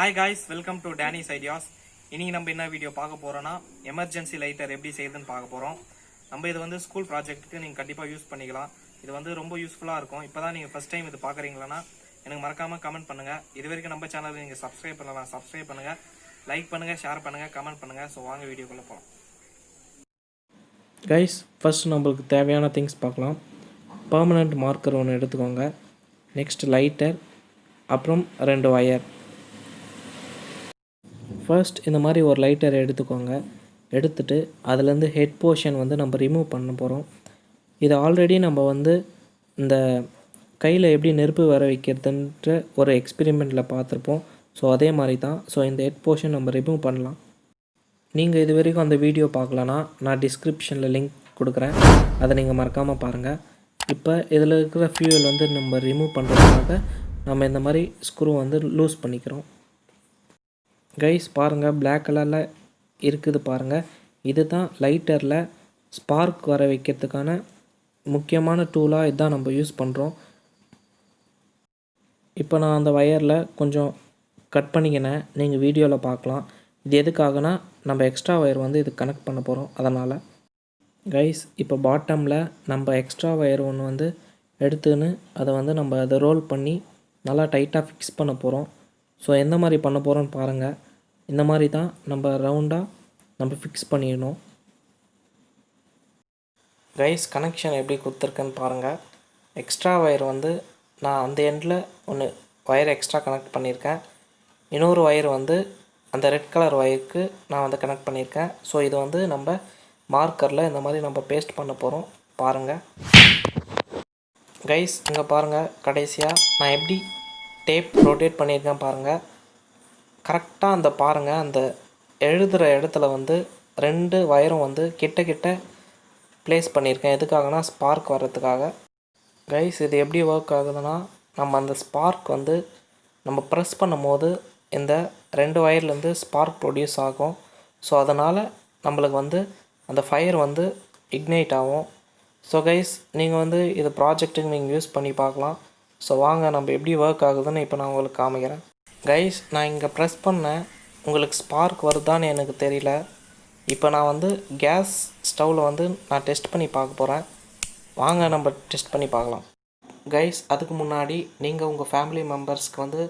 Hi guys, welcome to Danish ideas. இன்னைக்கு நம்ம என்ன வீடியோ பார்க்க போறோம்னா எமர்ஜென்சி லைட்டர் எப்படி செய்யுதுன்னு பார்க்க போறோம். நம்ம இது வந்து ஸ்கூல் ப்ராஜெக்ட்டுக்கு நீங்கள் கண்டிப்பாக யூஸ் பண்ணிக்கலாம். இது வந்து ரொம்ப யூஸ்ஃபுல்லாக இருக்கும். இப்போ தான் நீங்கள் ஃபஸ்ட் டைம் இது பார்க்குறீங்களா எனக்கு மறக்காமல் கமெண்ட் பண்ணுங்கள். இது வரைக்கும் நம்ம சேனலை நீங்கள் சப்ஸ்கிரைப் பண்ணலாம், சப்ஸ்கிரைப் பண்ணுங்கள், லைக் பண்ணுங்கள், ஷேர் பண்ணுங்கள், கமெண்ட் பண்ணுங்கள். ஸோ வாங்க வீடியோக்குள்ளே போகலாம். கைஸ், ஃபஸ்ட் நம்மளுக்கு தேவையான திங்ஸ் பார்க்கலாம். பர்மனெண்ட் மார்க்கர் ஒன்று எடுத்துக்கோங்க. நெக்ஸ்ட் லைட்டர், அப்புறம் 2 ஒயர். ஃபர்ஸ்ட் இந்த மாதிரி ஒரு லைட்டர் எடுத்துக்கோங்க. எடுத்துகிட்டு அதுலேருந்து ஹெட் போர்ஷன் வந்து நம்ம ரிமூவ் பண்ண போகிறோம். இது ஆல்ரெடி நம்ம வந்து இந்த கையில் எப்படி நெருப்பு வர வைக்கிறதுன்ற ஒரு எக்ஸ்பெரிமெண்ட்டில் பார்த்துருப்போம். ஸோ அதே மாதிரி தான். ஸோ இந்த ஹெட் போர்ஷன் நம்ம ரிமூவ் பண்ணலாம். நீங்கள் இது வரைக்கும் அந்த வீடியோ பார்க்கலன்னா நான் டிஸ்கிரிப்ஷனில் லிங்க் கொடுக்குறேன், அதை நீங்கள் மறக்காமல் பாருங்கள். இப்போ இதில் இருக்கிற ஃபியூல் வந்து நம்ம ரிமூவ் பண்ணுறதுக்காக நம்ம இந்த மாதிரி ஸ்க்ரூ வந்து லூஸ் பண்ணிக்கிறோம். கைஸ் பாருங்கள், பிளாக் கலரில் இருக்குது பாருங்கள். இது தான் லைட்டரில் ஸ்பார்க் வர வைக்கிறதுக்கான முக்கியமான டூலாக இதுதான் நம்ம யூஸ் பண்ணுறோம். இப்போ நான் அந்த ஒயரில் கொஞ்சம் கட் பண்ணிக்கினேன், நீங்கள் வீடியோவில் பார்க்கலாம். இது எதுக்காகனா நம்ம எக்ஸ்ட்ரா ஒயர் வந்து இது கனெக்ட் பண்ண போகிறோம். அதனால் கைஸ் இப்போ பாட்டமில் நம்ம எக்ஸ்ட்ரா ஒயர் ஒன்று வந்து எடுத்துன்னு அதை வந்து நம்ம அதை ரோல் பண்ணி நல்லா டைட்டாக ஃபிக்ஸ் பண்ண போகிறோம். ஸோ எந்த மாதிரி பண்ண போகிறோன்னு பாருங்கள். இந்த மாதிரி தான் நம்ம ரவுண்டாக நம்ம ஃபிக்ஸ் பண்ணிடணும். கைஸ், கனெக்ஷன் எப்படி கொடுத்துருக்குன்னு பாருங்கள். எக்ஸ்ட்ரா ஒயர் வந்து நான் அந்த எண்டில் ஒன்று ஒயர் எக்ஸ்ட்ரா கனெக்ட் பண்ணியிருக்கேன். இன்னொரு ஒயர் வந்து அந்த ரெட் கலர் ஒயருக்கு நான் வந்து கனெக்ட் பண்ணியிருக்கேன். ஸோ இது வந்து நம்ம மார்க்கரில் இந்த மாதிரி நம்ம பேஸ்ட் பண்ண போகிறோம். பாருங்கள் கைஸ், இங்கே பாருங்கள், கடைசியாக நான் எப்படி டேப் ரொட்டேட் பண்ணியிருக்கேன் பாருங்கள். கரெக்டாக அந்த பாருங்கள், அந்த எழுதுகிற இடத்துல வந்து 2 ஒயரும் வந்து கிட்ட ப்ளேஸ் பண்ணியிருக்கேன். எதுக்காகனா ஸ்பார்க் வர்றதுக்காக. கைஸ், இது எப்படி ஒர்க் ஆகுதுன்னா, நம்ம அந்த ஸ்பார்க் வந்து நம்ம ப்ரெஸ் பண்ணும் போது இந்த 2 ஒயர்லேருந்து ஸ்பார்க் ப்ரொடியூஸ் ஆகும். ஸோ அதனால் நம்மளுக்கு வந்து அந்த ஃபயர் வந்து இக்னைட் ஆகும். ஸோ கைஸ், நீங்கள் வந்து இது ப்ராஜெக்ட்டுக்கு நீங்கள் யூஸ் பண்ணி பார்க்கலாம். ஸோ வாங்க நம்ம எப்படி ஒர்க் ஆகுதுன்னு இப்போ நான் உங்களுக்கு காமிக்கிறேன். கைஸ், நான் இங்கே ப்ரெஸ் பண்ணேன், உங்களுக்கு ஸ்பார்க் வருதான்னு எனக்கு தெரியல. இப்போ நான் வந்து கேஸ் ஸ்டவ்வில் வந்து நான் டெஸ்ட் பண்ணி பார்க்க போகிறேன். வாங்க நம்ம டெஸ்ட் பண்ணி பார்க்கலாம். கைஸ், அதுக்கு முன்னாடி நீங்கள் உங்கள் ஃபேமிலி மெம்பர்ஸ்க்கு வந்து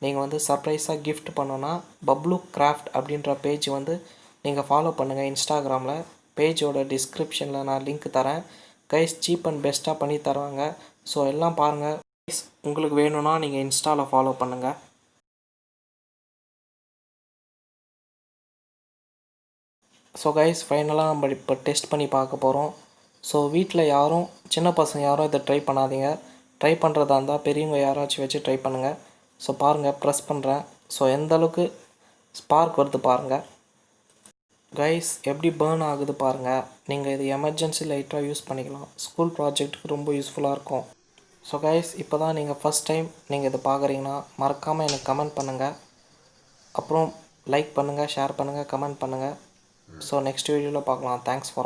நீங்கள் வந்து சர்ப்ரைஸாக கிஃப்ட் பண்ணோன்னா பப்ளூ கிராஃப்ட் அப்படின்ற பேஜ் வந்து நீங்கள் ஃபாலோ பண்ணுங்கள் இன்ஸ்டாகிராமில். பேஜோட டிஸ்கிரிப்ஷனில் நான் லிங்க் தரேன். கைஸ், சீப் அண்ட் பெஸ்ட்டாக பண்ணி தருவாங்க. ஸோ எல்லாம் பாருங்கள். கைஸ், உங்களுக்கு வேணும்னா நீங்கள் இன்ஸ்டாவில் ஃபாலோ பண்ணுங்கள். ஸோ கைஸ், ஃபைனலாக நம்ம இப்போ டெஸ்ட் பண்ணி பார்க்க போகிறோம். ஸோ வீட்டில் யாரும் சின்ன பசங்க யாரும் இதை ட்ரை பண்ணாதீங்க. ட்ரை பண்ணுறதா இருந்தால் பெரியவங்க யாராச்சும் வச்சு ட்ரை பண்ணுங்கள். ஸோ பாருங்கள், ப்ரெஸ் பண்ணுறேன். ஸோ எந்த அளவுக்கு ஸ்பார்க் வருது பாருங்கள். கைஸ், எப்படி பேர்ன் ஆகுது பாருங்கள். நீங்கள் இது எமர்ஜென்சி லைட்டாக யூஸ் பண்ணிக்கலாம். ஸ்கூல் ப்ராஜெக்ட்டுக்கு ரொம்ப யூஸ்ஃபுல்லாக இருக்கும். ஸோ கைஸ், இப்போ தான் நீங்கள் ஃபஸ்ட் டைம் நீங்கள் இதை பார்க்குறீங்கன்னா மறக்காமல் எனக்கு கமெண்ட் பண்ணுங்கள். அப்புறம் லைக் பண்ணுங்கள், ஷேர் பண்ணுங்கள், கமெண்ட் பண்ணுங்கள். ஸோ நெக்ஸ்ட் வீடியோவில் பார்க்கலாம். Thanks for